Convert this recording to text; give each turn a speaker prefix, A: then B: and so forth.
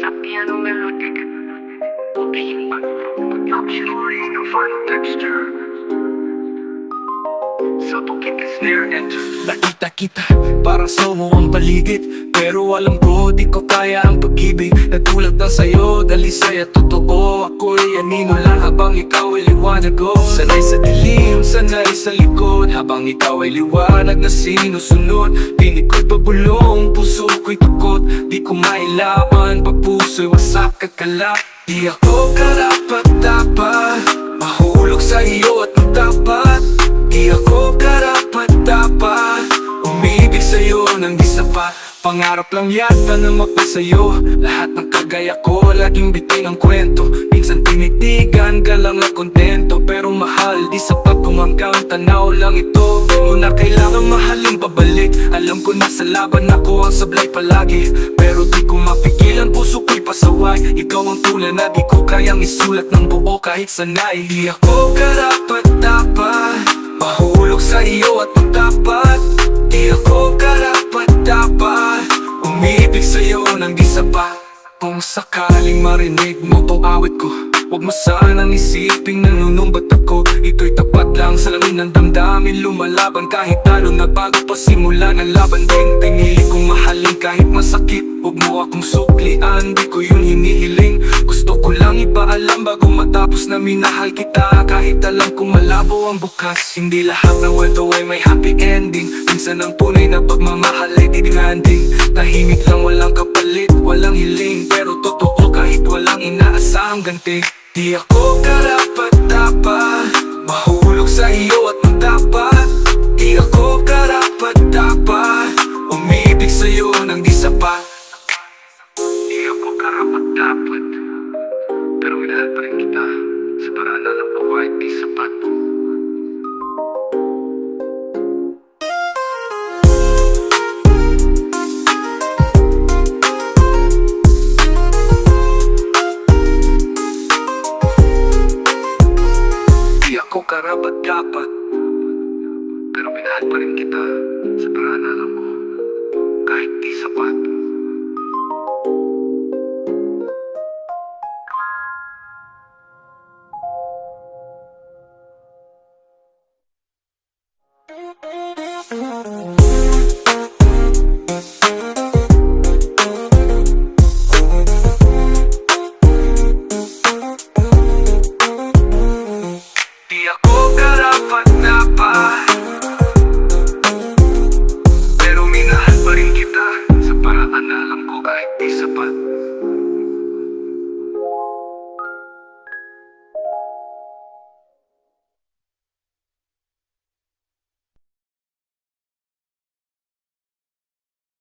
A: Sa piano melodic, puting pag-capturing ng final texture. Sa tukit na snare enter.
B: Nakita kita, parang somo ang paligid. Pero alam ko, di ko kaya ang pag-ibig na tulad ng sayo, dalisay at totoo. Ako'y anino lang habang ikaw ay liwanag ko. Sanay sa dilim, sanay sa likod, habang ikaw ay liwanag na sinusunod. Pinig ko'y pabulong, puso ko'y takot. Di ko mailaman, pag puso'y wasak at kalap. Di ako karapat-dapat mahulog sa iyo at magtapat. Di ako karapat-dapat umibig sa'yo nang di sapat. Pangarap lang yata na mapasayo lahat ng kagaya ko, laging bitin ang kwento. Minsan tinitigan ka lang na kontento, pero mahal, di sapat kung hanggang tanaw lang ito. Di mo na kailangan mahalin pabalik. Alam ko na sa laban ako ang sablay palagi, pero di ko mapigilan, puso ko'y pasaway. Ikaw ang tulad na di ko kayang isulat ng buo kahit sanay. Di ako karapat-dapat mahulog sa iyo at magtapat. Di ako karapat-dapat umibig sa'yo nang di sapat. Kung sakaling marinig mo tong awit ko, huwag mo sanang isiping nanunumbat ako. Ito'y tapat lang sa lamin ng damdamin, lumalaban kahit talo na bago pa simula ng laban din. Pinili kong mahalin kahit masakit, huwag mo akong suklian, di ko yun hinihiling. Gusto ko lang ipaalam bago matapos na minahal kita, kahit alam kong malabo ang bukas. Hindi lahat ng kwento ay may happy ending. Minsan ang tunay na pagmamahal ay demanding. Tahimik lang, walang kapalit, walang hiling, pero totoo kahit walang inaasahang ganti. Di ako karapat-dapat mahulog sa iyo at magtapat. Di ako karapat-dapat umibig sa'yo nang di sapat.
A: Di ako karapat-dapat, pero minahal pa rin kita sa paraan na alam ko kahit di sapat.
B: Di ako karapat-dapat,
A: Pero minahal pa rin kita sa paraan na alam ko kahit di sapat.
B: di ako karapat-dapat,
A: Pero minahal pa rin kita sa paraan na alam ko kahit di sapat.